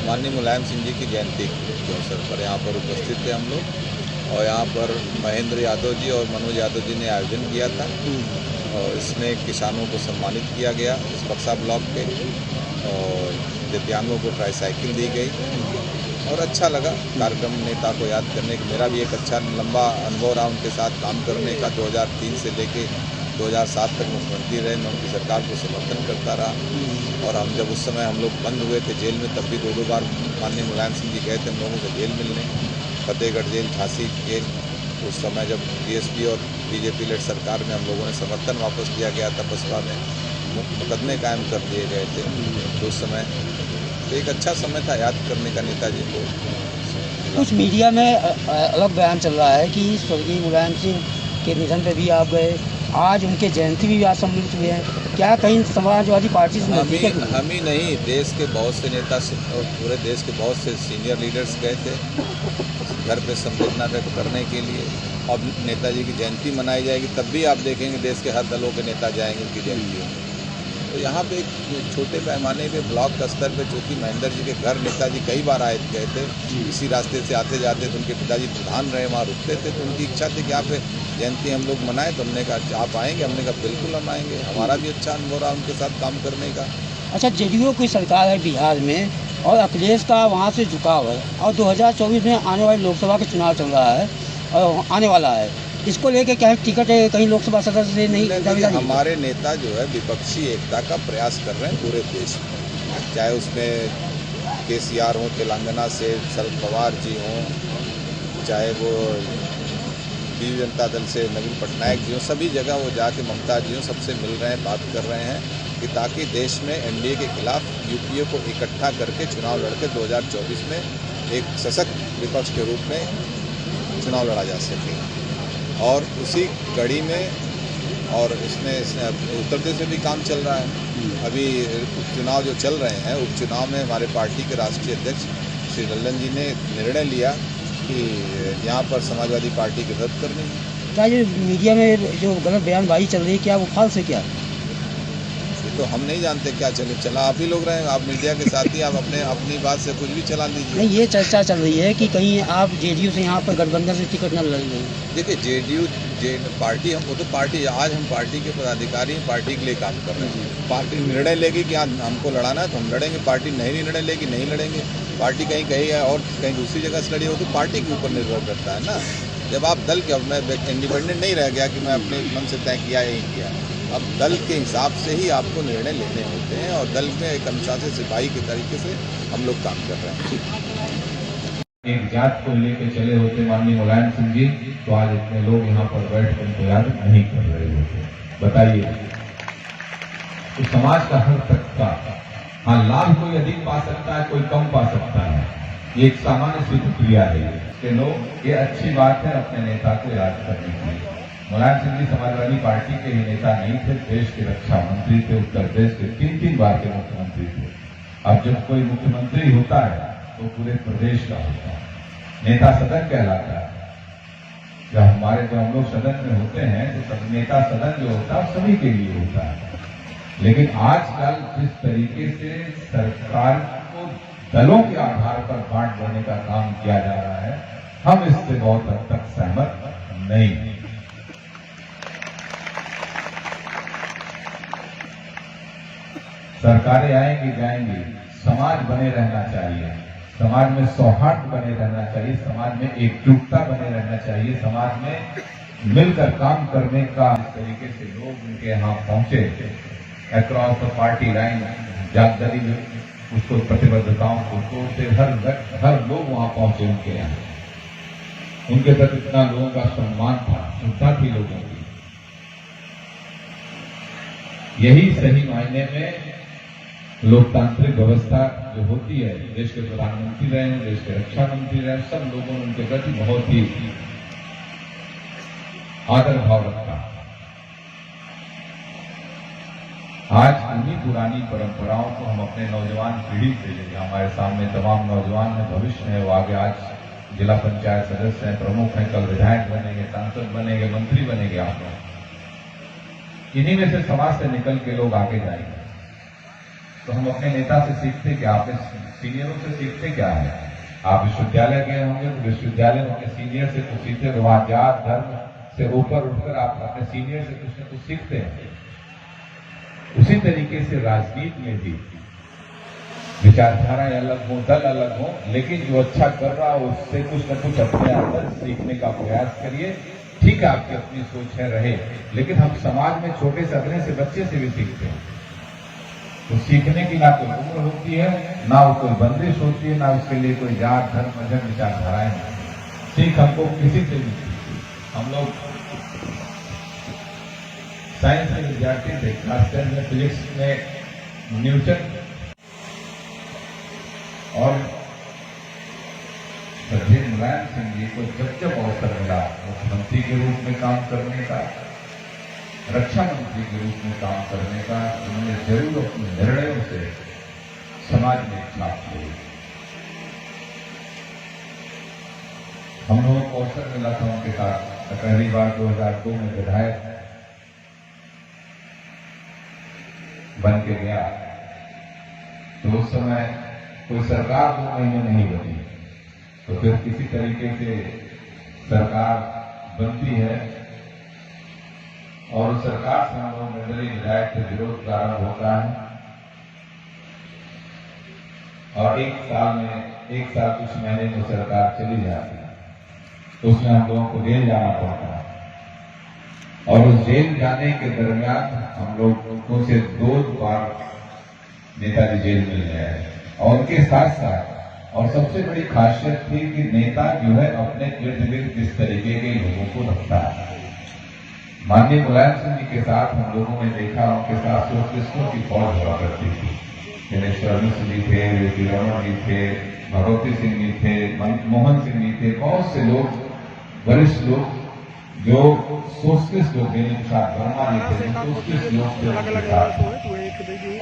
माननीय मुलायम सिंह जी की जयंती के अवसर पर यहाँ पर उपस्थित थे हम लोग और यहाँ पर महेंद्र यादव जी और मनोज यादव जी ने आयोजन किया था और इसमें किसानों को सम्मानित किया गया इस बक्सा ब्लॉक के और दिव्यांगों को ट्राईसाइकिल दी गई और अच्छा लगा कार्यक्रम। नेता को याद करने का मेरा भी एक अच्छा लंबा अनुभव रहा उनके साथ काम करने का। 2003 से लेके 2007 तक मुख्यमंत्री रहे, मैं उनकी सरकार को समर्थन करता रहा और हम जब उस समय हम लोग बंद हुए थे जेल में, तब भी दो बार माननीय मुलायम सिंह जी गए थे हम लोगों से जेल मिलने, फतेहगढ़ जेल, झांसी जेल। उस समय जब बीएसपी और बीजेपी लेड सरकार में हम लोगों ने समर्थन वापस लिया गया था, बसपा में मुकदमे कायम कर दिए गए थे तो उस समय तो एक अच्छा समय था याद करने का नेताजी को। कुछ मीडिया में अलग बयान चल रहा है कि स्वर्गीय मुलायम सिंह के निधन पे भी आप गए, आज उनके जयंती भी आज सम्मिलित हुए हैं, क्या कहीं समाजवादी पार्टी से हम ही नहीं, देश के बहुत से नेता और पूरे देश के बहुत से सीनियर लीडर्स गए थे घर पे संवेदना व्यक्त करने के लिए। अब नेताजी की जयंती मनाई जाएगी तब भी आप देखेंगे देश के हर दलों के नेता जाएंगे उनकी जयंती में। तो यहाँ पे एक छोटे पैमाने पे ब्लॉक स्तर पे, चूँकि महेंद्र जी के घर नेताजी कई बार आए गए थे, इसी रास्ते से आते जाते तो उनके पिताजी प्रधान रहे, वहाँ रुकते थे, तो उनकी इच्छा थी कि यहाँ पे जयंती हम लोग मनाएं। तो हमने कहा आप आएंगे, हमने कहा बिल्कुल हम आएंगे, हमारा भी अच्छा अनुभव रहा उनके साथ काम करने का। अच्छा, जेडीयू की सरकार है बिहार में और अखिलेश का वहाँ से झुकाव है और 2024 में आने वाले लोकसभा के चुनाव चल रहा है और आने वाला है, इसको लेके क्या टिकट है कहीं लोकसभा सदस्य से नहीं? हमारे नेता जो है विपक्षी एकता का प्रयास कर रहे हैं पूरे देश में, चाहे उसमें केसीआर हो तेलंगाना से, शरद पवार जी हों, चाहे वो बीजेपी जनता दल से नवीन पटनायक जी हों, सभी जगह वो जाके ममता जी हों, सबसे मिल रहे हैं, बात कर रहे हैं कि ताकि देश में एनडीए के खिलाफ यूपीए को इकट्ठा करके चुनाव लड़के 2024 में एक सशक्त विपक्ष के रूप में चुनाव लड़ा जा सके। और उसी कड़ी में और इसमें उत्तर प्रदेश में भी काम चल रहा है। अभी उपचुनाव जो चल रहे हैं, उपचुनाव में हमारे पार्टी के राष्ट्रीय अध्यक्ष श्री लल्लन जी ने निर्णय लिया कि यहाँ पर समाजवादी पार्टी की रद्द करनी है। क्या ये मीडिया में जो गलत बयानबाजी चल रही है क्या वो फाल्स है क्या? तो हम नहीं जानते क्या चला आप ही लोग रहे, आप मीडिया के साथ ही आप अपनी बात से कुछ भी चला लीजिए। नहीं, ये चर्चा चल रही है कि कहीं आप जेडीयू से यहाँ पर गठबंधन से टिकट न लड़ लें। देखिए जेडीयू पार्टी, हम वो तो पार्टी, आज हम पार्टी के पदाधिकारी हैं, पार्टी के लिए काम कर रहे हैं। पार्टी निर्णय लेगी कि आज हमको लड़ाना है तो हम लड़ेंगे, पार्टी नहीं निर्णय लेगी नहीं लड़ेंगे। पार्टी कहीं कहीं है और कहीं दूसरी जगह से लड़ी हो तो पार्टी के ऊपर निर्भर करता है ना। जब आप दल के, मैं इंडिपेंडेंट नहीं रह गया कि मैं अपने मन से तय किया या नहीं किया, अब दल के हिसाब से ही आपको निर्णय लेने होते हैं और दल में एक अनुशासित सिपाही के तरीके से हम लोग काम कर रहे हैं। एक जात को लेकर चले होते माननीय मुलायम सिंह जी, तो आज इतने लोग यहाँ पर बैठ कर उनको याद नहीं कर रहे होते। बताइए, तो समाज का हर तबका, हाँ लाभ कोई अधिक पा सकता है, कोई कम पा सकता है, ये एक सामान्य सी प्रक्रिया है कि लोग, ये अच्छी बात है अपने नेता को याद करने की। मुलायम सिंह जी समाजवादी पार्टी के ही नेता नहीं थे, देश के रक्षा मंत्री थे, उत्तर प्रदेश के 3 बार के मुख्यमंत्री थे। अब जब कोई मुख्यमंत्री होता है तो पूरे प्रदेश का होता है, नेता सदन कहलाता है। जब हम लोग सदन में होते हैं तो सब नेता सदन जो होता है सभी के लिए होता है। लेकिन आजकल जिस तरीके से सरकार को दलों के आधार पर बांट देने का काम किया जा रहा है, हम इससे बहुत हद तक सहमत नहीं। सरकारें आएंगी जाएंगी, समाज बने रहना चाहिए, समाज में सौहार्द बने रहना चाहिए, समाज में एकजुटता बने रहना चाहिए, समाज में मिलकर काम करने का। इस तरीके से लोग उनके यहाँ पहुंचे अक्रॉस द पार्टी लाइन, जागदली में उसको प्रतिबद्धताओं को तोड़ते हर लोग वहां पहुंचे उनके यहाँ। उनके प्रति इतना लोगों का सम्मान था, श्रद्धा थी लोगों की। यही सही मायने में लोकतांत्रिक व्यवस्था जो होती है। देश के प्रधानमंत्री रहे, देश के रक्षा मंत्री रहे, सब लोगों ने उनके प्रति बहुत ही आदर भाव रखा। आज उन्हीं पुरानी परंपराओं को हम अपने नौजवान पीढ़ी से लेंगे। हमारे सामने तमाम नौजवान में भविष्य है, वो आगे आज जिला पंचायत सदस्य हैं, प्रमुख हैं, कल विधायक बनेंगे, सांसद बनेंगे, मंत्री बनेंगे। आप लोग इन्हीं में से समाज से निकल के लोग आगे जाएंगे। तो हम अपने नेता से सीखते क्या, अपने सीनियरों से सीखते क्या है। आप विश्वविद्यालय गए होंगे तो विश्वविद्यालय में अपने सीनियर से कुछ सीखते, तो वहां जात धर्म से ऊपर उठकर आप अपने सीनियर से कुछ न कुछ सीखते हैं। उसी तरीके से राजनीति में भी विचारधाराएं अलग हो, दल अलग हो, लेकिन जो अच्छा कर रहा हो उससे कुछ न कुछ अपने अंदर सीखने का प्रयास करिए। ठीक है, आपकी अपनी सोच है रहे, लेकिन हम समाज में छोटे से अपने से बच्चे से भी सीखते हैं। तो सीखने की ना कोई उम्र होती है, ना वो कोई बंदिश होती है, ना उसके लिए कोई जात धर्म मजहब विचारधाराएं हैं। सीख हमको किसी से भी सीखती। हम लोग साइंस के विद्यार्थी थे, क्लास 10 में फिजिक्स में न्यूटन और श्रद्धेय मुलायम सिंह जी को जब अवसर मिला मुख्यमंत्री के रूप में काम करने का, रक्षा मंत्री के रूप में काम करने का, उन्होंने जरूर अपने निर्णयों से समाज में छाप छोड़ी। हम लोगों को अवसर मिला था उनके साथ, पहली बार 2002 में विधायक बन के गया, तो उस समय कोई सरकार 2 महीने नहीं बनी, तो फिर किसी तरीके से सरकार बनती है और उस सरकार से हम लोग निर्दलीय विधायक से विरोध प्रारंभ होता है और एक साल कुछ महीने में सरकार चली जाती है। तो उसमें हम लोगों को जेल जाना पड़ता है और उस जेल जाने के दरमियान हम लोगों से 2 बार नेताजी जेल में गए और उनके साथ साथ और सबसे बड़ी खासियत थी कि नेता जो है अपने इर्द गिर्द किस तरीके के लोगों को रखता है। माननीय मुलायम सिंह जी के साथ हम लोगों ने देखा, उनके साथ सोशलिस्टों की फौज हुआ करती थी। दिनेश्वर मिश्र जी थे, वीपी रमन जी थे, भगवती सिंह जी थे, मनमोहन सिंह जी थे, बहुत से लोग, वरिष्ठ लोग जो सोशलिस्ट लोग थे, वर्मा जी थे, सोशलिस्ट लोग थे उनके साथ।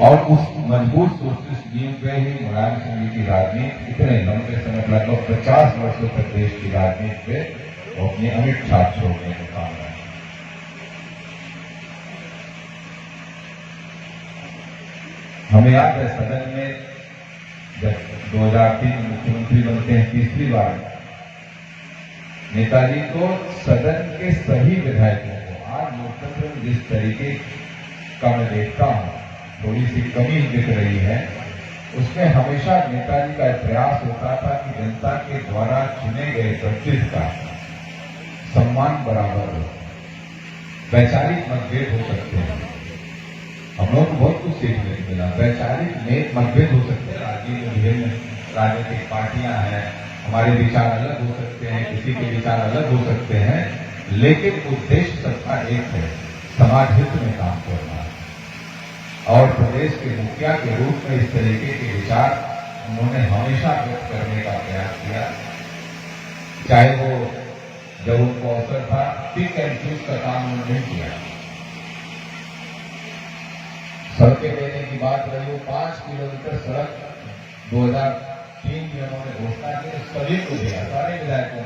और उस मजबूत सोशलिस्ट नींव पे ही मुलायम सिंह जी की राजनीति इतने लंबे समय, लगभग 50 वर्षों तक देश की राजनीति पे अपनी अमिट छाप छोड़ने का काम है। हमें याद है सदन में जब 2003 मुख्यमंत्री बनते हैं तीसरी बार, नेताजी को सदन के सही विधायकों को, आज लोकतंत्र में जिस तरीके का मैं देखता हूं थोड़ी सी कमी दिख रही है, उसमें हमेशा नेताजी का प्रयास होता था कि जनता के द्वारा चुने गए प्रतिनिधि का सम्मान बराबर हो। वैचारिक मतभेद हो सकते हैं, हम लोग को बहुत कुछ सीखने को मिला। वैचारिक मतभेद हो सकते हैं, राजनीति में विभिन्न राजनीतिक पार्टियां हैं, हमारे विचार अलग हो सकते हैं, किसी के विचार अलग हो सकते हैं, लेकिन उद्देश्य सबका एक है, समाज हित में काम करना। और प्रदेश के मुखिया के रूप में इस तरीके के विचार उन्होंने हमेशा व्यक्त करने का प्रयास किया, चाहे वो जब उनको अवसर था पिक एंड चूज का काम उन्होंने नहीं किया। सड़कें देने की बात रही हो, 5 किलोमीटर सड़क 2003 में उन्होंने घोषणा की, सभी को दिया, सारे विधायकों